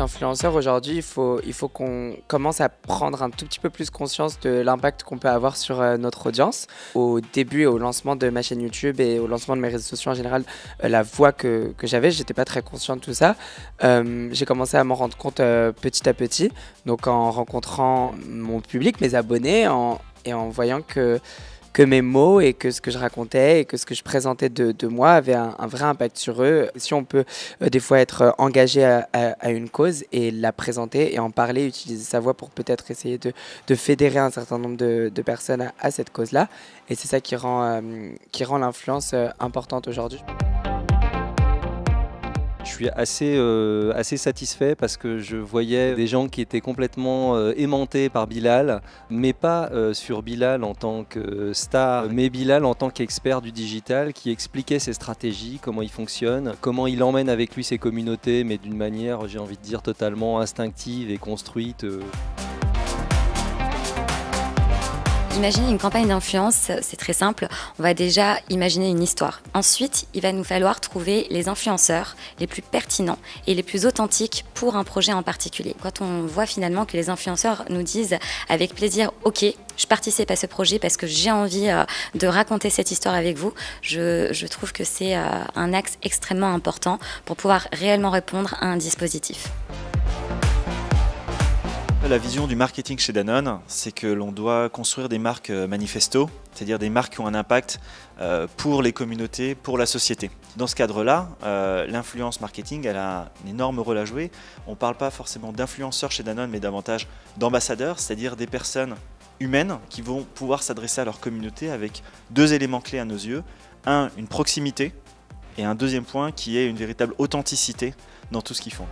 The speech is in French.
d'influenceur aujourd'hui, il faut qu'on commence à prendre un tout petit peu plus conscience de l'impact qu'on peut avoir sur notre audience. Au début et au lancement de ma chaîne YouTube et au lancement de mes réseaux sociaux en général, la voix que j'avais, j'étais pas très conscient de tout ça. J'ai commencé à m'en rendre compte petit à petit, donc en rencontrant mon public, mes abonnés, et en voyant que mes mots et que ce que je racontais et que ce que je présentais de moi avait un vrai impact sur eux. Si on peut des fois être engagé à une cause et la présenter et en parler, utiliser sa voix pour peut-être essayer de fédérer un certain nombre de personnes à cette cause-là. Et c'est ça qui rend l'influence importante aujourd'hui. Je suis assez satisfait parce que je voyais des gens qui étaient complètement aimantés par Bilal, mais pas sur Bilal en tant que star, mais Bilal en tant qu'expert du digital qui expliquait ses stratégies, comment il fonctionne, comment il emmène avec lui ses communautés, mais d'une manière, j'ai envie de dire, totalement instinctive et construite. Imaginer une campagne d'influence, c'est très simple. On va déjà imaginer une histoire. Ensuite, il va nous falloir trouver les influenceurs les plus pertinents et les plus authentiques pour un projet en particulier. Quand on voit finalement que les influenceurs nous disent avec plaisir « Ok, je participe à ce projet parce que j'ai envie de raconter cette histoire avec vous », je trouve que c'est un axe extrêmement important pour pouvoir réellement répondre à un dispositif. La vision du marketing chez Danone, c'est que l'on doit construire des marques manifesto, c'est-à-dire des marques qui ont un impact pour les communautés, pour la société. Dans ce cadre-là, l'influence marketing, elle a un énorme rôle à jouer. On ne parle pas forcément d'influenceurs chez Danone, mais davantage d'ambassadeurs, c'est-à-dire des personnes humaines qui vont pouvoir s'adresser à leur communauté avec deux éléments clés à nos yeux. Un, une proximité, et un deuxième point qui est une véritable authenticité dans tout ce qu'ils font.